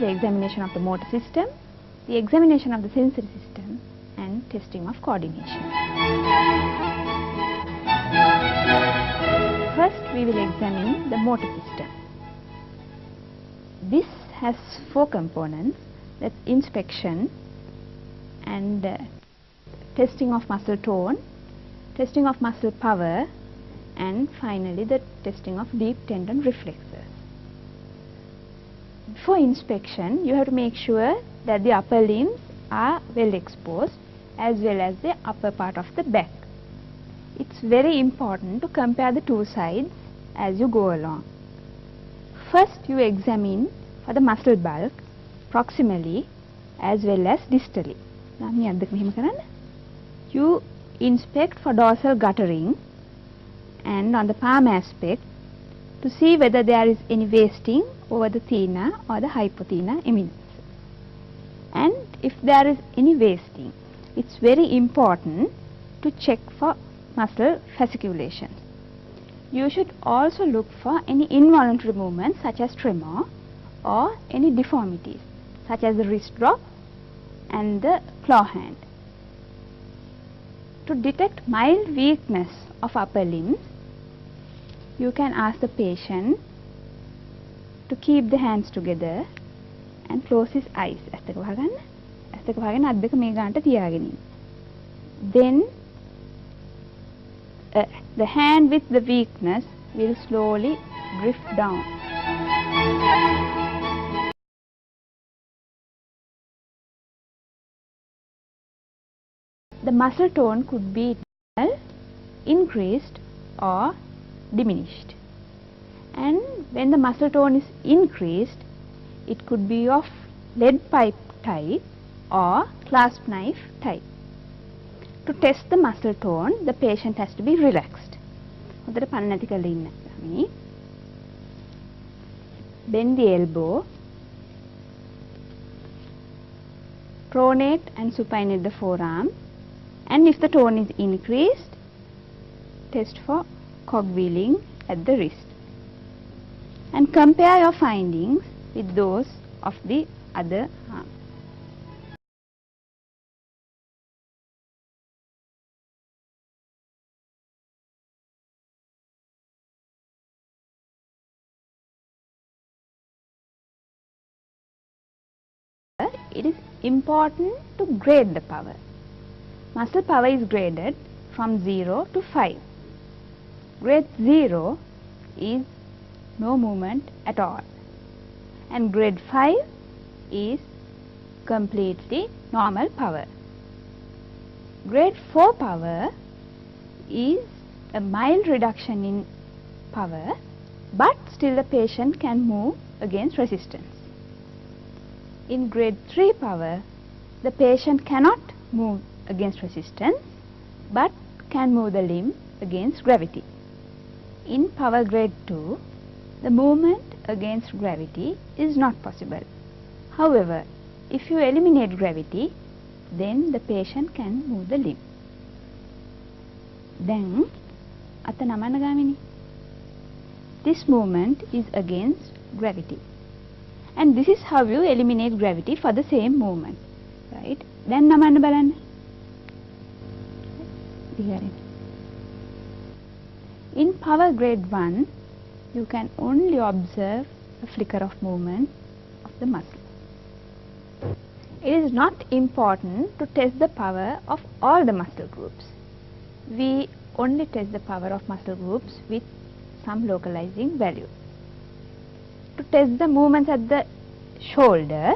the examination of the motor system, the examination of the sensory system, and testing of coordination. First, we will examine the motor system. This has 4 components, that's inspection and testing of muscle tone, testing of muscle power, and finally the testing of deep tendon reflexes. For inspection, you have to make sure that the upper limbs are well exposed as well as the upper part of the back. It's very important to compare the 2 sides as you go along. First, you examine for the muscle bulk proximally as well as distally. You inspect for dorsal guttering and on the palm aspect to see whether there is any wasting over the thenar or the hypothenar eminence. And if there is any wasting, it's very important to check for muscle fasciculation. You should also look for any involuntary movements such as tremor or any deformities such as the wrist drop and the claw hand. To detect mild weakness of upper limbs, you can ask the patient to keep the hands together and close his eyes. Then the hand with the weakness will slowly drift down. The muscle tone could be increased or diminished. And when the muscle tone is increased, it could be of lead pipe type or clasp knife type. To test the muscle tone, the patient has to be relaxed. Bend the elbow, pronate and supinate the forearm, and if the tone is increased, test for cogwheeling at the wrist. And compare your findings with those of the other arm. It is important to grade the power. Muscle power is graded from 0 to 5. Grade 0 is no movement at all, and grade 5 is completely normal power. Grade 4 power is a mild reduction in power, but still the patient can move against resistance. In grade 3 power, the patient cannot move against resistance but can move the limb against gravity. In power grade 2, the movement against gravity is not possible. However, if you eliminate gravity, then the patient can move the limb. Then, this movement is against gravity. And this is how you eliminate gravity for the same movement. Right? Then namanna balanna. In power grade 1, you can only observe a flicker of movement of the muscle. It is not important to test the power of all the muscle groups. We only test the power of muscle groups with some localizing value. To test the movements at the shoulder,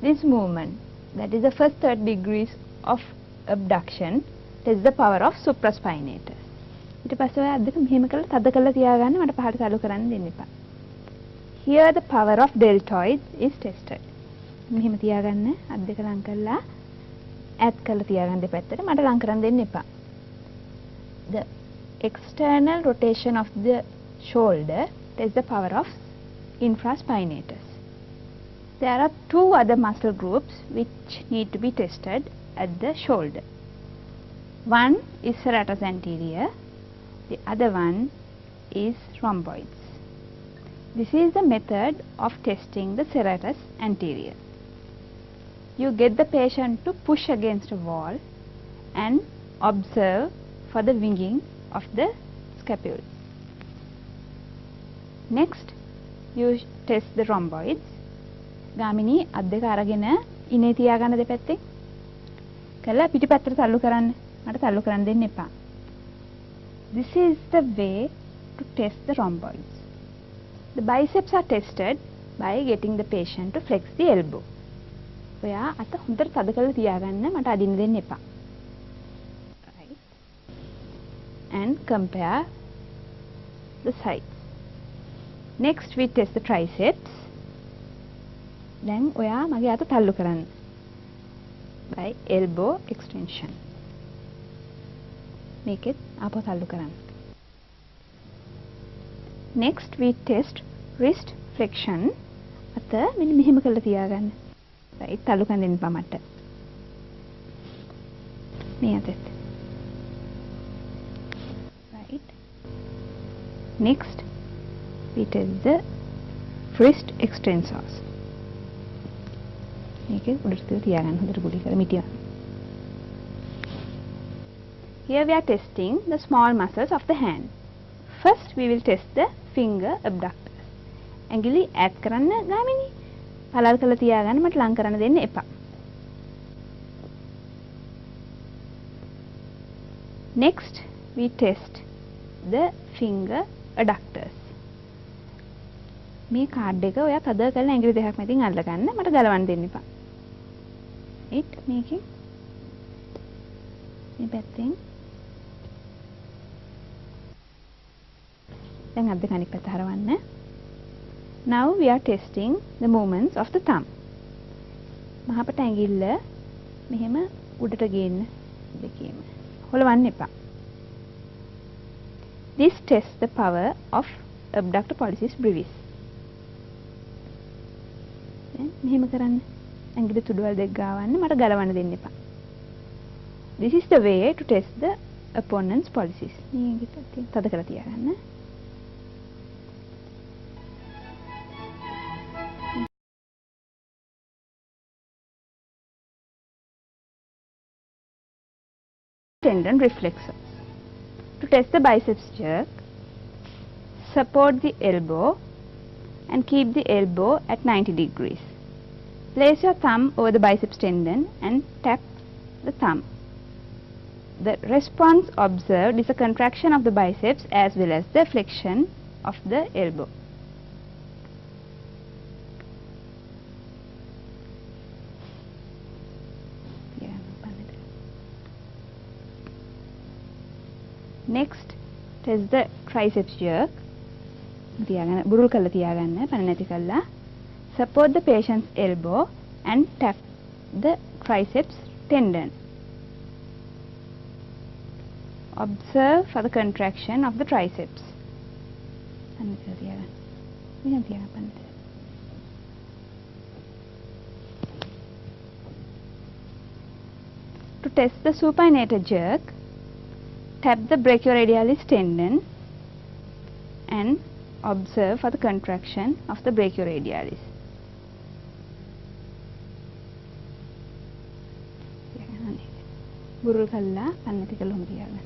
this movement, that is the first 30 degrees of abduction, tests the power of supraspinatus. Here the power of deltoids is tested. The external rotation of the shoulder tests the power of infraspinatus. There are 2 other muscle groups which need to be tested at the shoulder. One is serratus anterior, the other one is rhomboids. This is the method of testing the serratus anterior. You get the patient to push against a wall and observe for the winging of the scapula. Next, you test the rhomboids. ගාමිනී අත් දෙක අරගෙන ඉනේ තියාගන්න දෙපැත්තෙන්. කළා පිටිපැත්තට තල්ලු කරන්න. මට තල්ලු කරන්න දෙන්න එපා. This is the way to test the rhomboids. The biceps are tested by getting the patient to flex the elbow. ඔයා අත හොඳට තද කරලා තියාගන්න මට අදින්න දෙන්න එපා. Right. And compare the sides. Next we test the triceps. දැන් ඔයා මගේ අත තල්ලු කරන්න. By elbow extension. Make it ආපහු තල්ලු කරන්න. Next we test wrist flexion. අත මෙන්න මෙහෙම කරලා තියාගන්න. Right, තල්ලු කරන්න දෙන්න එපා මට. මේ අතට. Right. Next we test the wrist extensors. මේක උඩට තියාගන්න හොඳට පුඩි කර මිටිය. Here we are testing the small muscles of the hand. First we will test the finger abductors. ඇඟිලි ඈත් කරන්න ගාමිනී. පළල් කරලා තියාගන්න මට ලං කරන්න දෙන්න එපා. Next we test the finger adductors. මේ කාඩ් එක ඔයා තද කරලා ඇඟිලි දෙකක් මැදින් අල්ල ගන්න මට ගලවන්න දෙන්න එපා. It මේකේ මේ පැත්තෙන් දැන් අත් දෙක අනිත් පැත්ත හරවන්න. Now we are testing the movements of the thumb. මහපට ඇඟිල්ල මෙහෙම උඩට ගේන්න දෙකේම. හොලවන්න එපා. This tests the power of abductor pollicis brevis. දැන් මෙහෙම කරන්න. ඇඟිලි තුඩුවල් දෙක ගාවන්න මට ගලවන්න දෙන්න එපා. This is the way to test the opponent's pollicis. මේක තද කරලා තියාගන්න. Tendon reflexors. To test the biceps jerk, support the elbow and keep the elbow at 90 degrees. Place your thumb over the biceps tendon and tap the thumb. The response observed is a contraction of the biceps as well as the flexion of the elbow. Next, test the triceps jerk. තියාගන්න බුරුල් කරලා තියාගන්න පණ නැති කරලා. Support the patient's elbow and tap the triceps tendon. Observe for the contraction of the triceps. To test the supinator jerk, tap the brachioradialis tendon and observe for the contraction of the brachioradialis. බුරුල් කළා පන්නති කළොම තියාගන්න.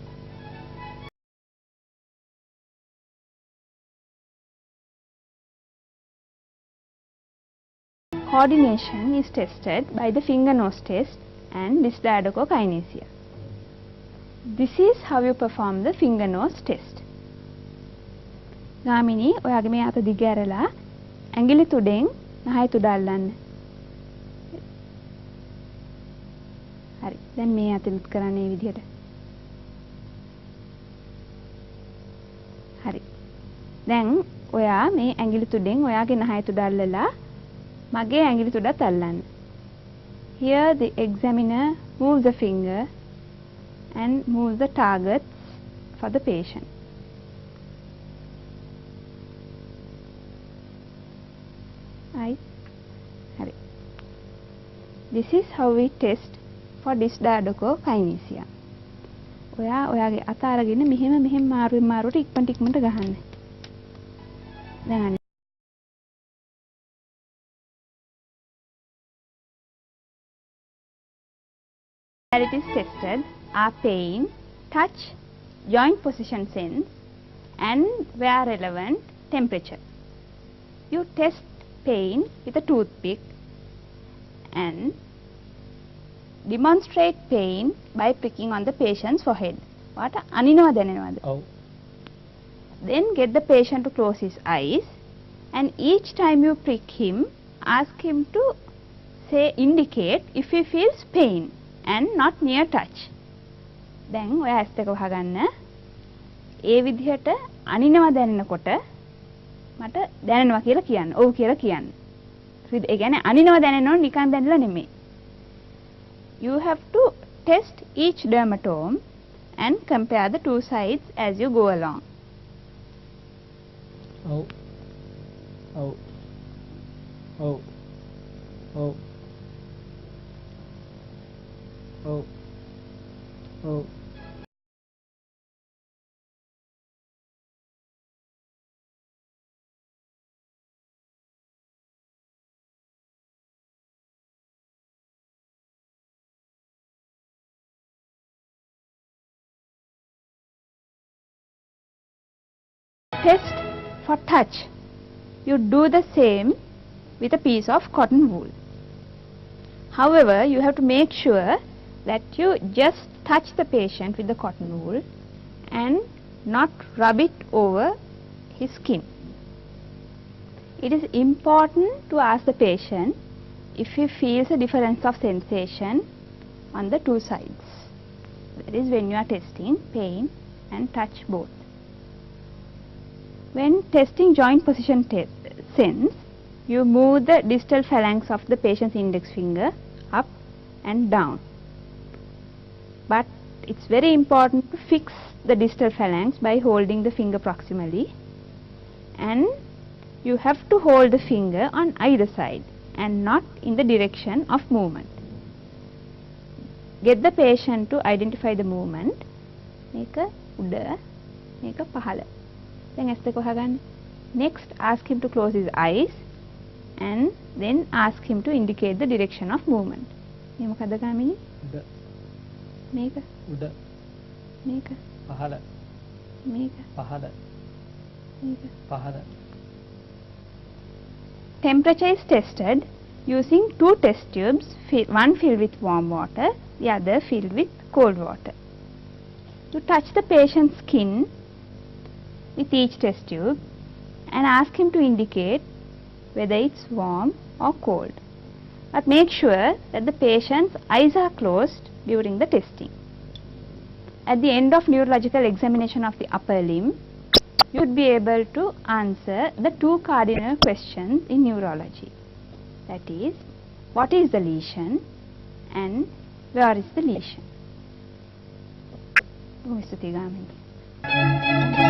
Coordination is tested by the finger nose test and dysdiadochokinesia. This is how you perform the finger nose test. ගාමිනී ඔයාගේ මේ අත දිග ඇරලා ඇඟිලි තුඩෙන් නහය තුඩ අල්ලන්න. හරි. දැන් මේ අතෙත් කරන්නේ මේ විදිහට. හරි. දැන් ඔයා මේ ඇඟිලි තුඩෙන් ඔයාගේ නහය තුඩ අල්ලලා මගේ ඇඟිලි තුඩත් අල්ලන්න. Here the examiner moves the finger and moves the targets for the patient. Right. This is how we test for dysdiadochokinesia. ඔයාගේ අත අරගෙන මෙහෙම මාරුවෙන් මාරුවට ඉක්මනට ගහන්න. දැන් that is tested are pain, touch, joint position sense, and where relevant, temperature. You test pain with a toothpick and demonstrate pain by pricking on the patient's forehead. What අනිනවා දැනෙනවද? ඔව්. Then get the patient to close his eyes, and each time you prick him, ask him to indicate if he feels pain and not near touch. දැන් ඔය ඇස් දෙක වහගන්න. ඒ විදිහට අනිනවා දැනෙනකොට මට දැනෙනවා කියලා කියන්න. ඔව් කියලා කියන්න. ඒ කියන්නේ අනිනවා දැනෙනව නිකන් දැනලා නෙමෙයි. You have to test each dermatome and compare the two sides as you go along. ඔව්. ඔව්. ඔව්. ඔව්. ඔව්. ඔව්. Test for touch. You do the same with a piece of cotton wool. However, you have to make sure that you just touch the patient with the cotton wool and not rub it over his skin. It is important to ask the patient if he feels a difference of sensation on the two sides. That is when you are testing pain and touch both. When testing joint position sense, you move the distal phalanx of the patient's index finger up and down. But it's very important to fix the distal phalanx by holding the finger proximally, and you have to hold the finger on either side and not in the direction of movement. Get the patient to identify the movement. මේක උඩ, මේක පහළ. Then ඇස් දෙක වහගන්න. Next, ask him to close his eyes and then ask him to indicate the direction of movement. මේ මොකද ගාමිනී? උඩ. මේක. උඩ. මේක. පහළ. මේක. පහළ. මේක. පහළ. Temperature is tested using two test tubes, one filled with warm water, the other filled with cold water. You touch the patient's skin with each test tube and ask him to indicate whether it's warm or cold. But make sure that the patient's eyes are closed during the testing. At the end of neurological examination of the upper limb, you would be able to answer the two cardinal questions in neurology. That is, what is the lesion and where is the lesion? Mr. Tigamini.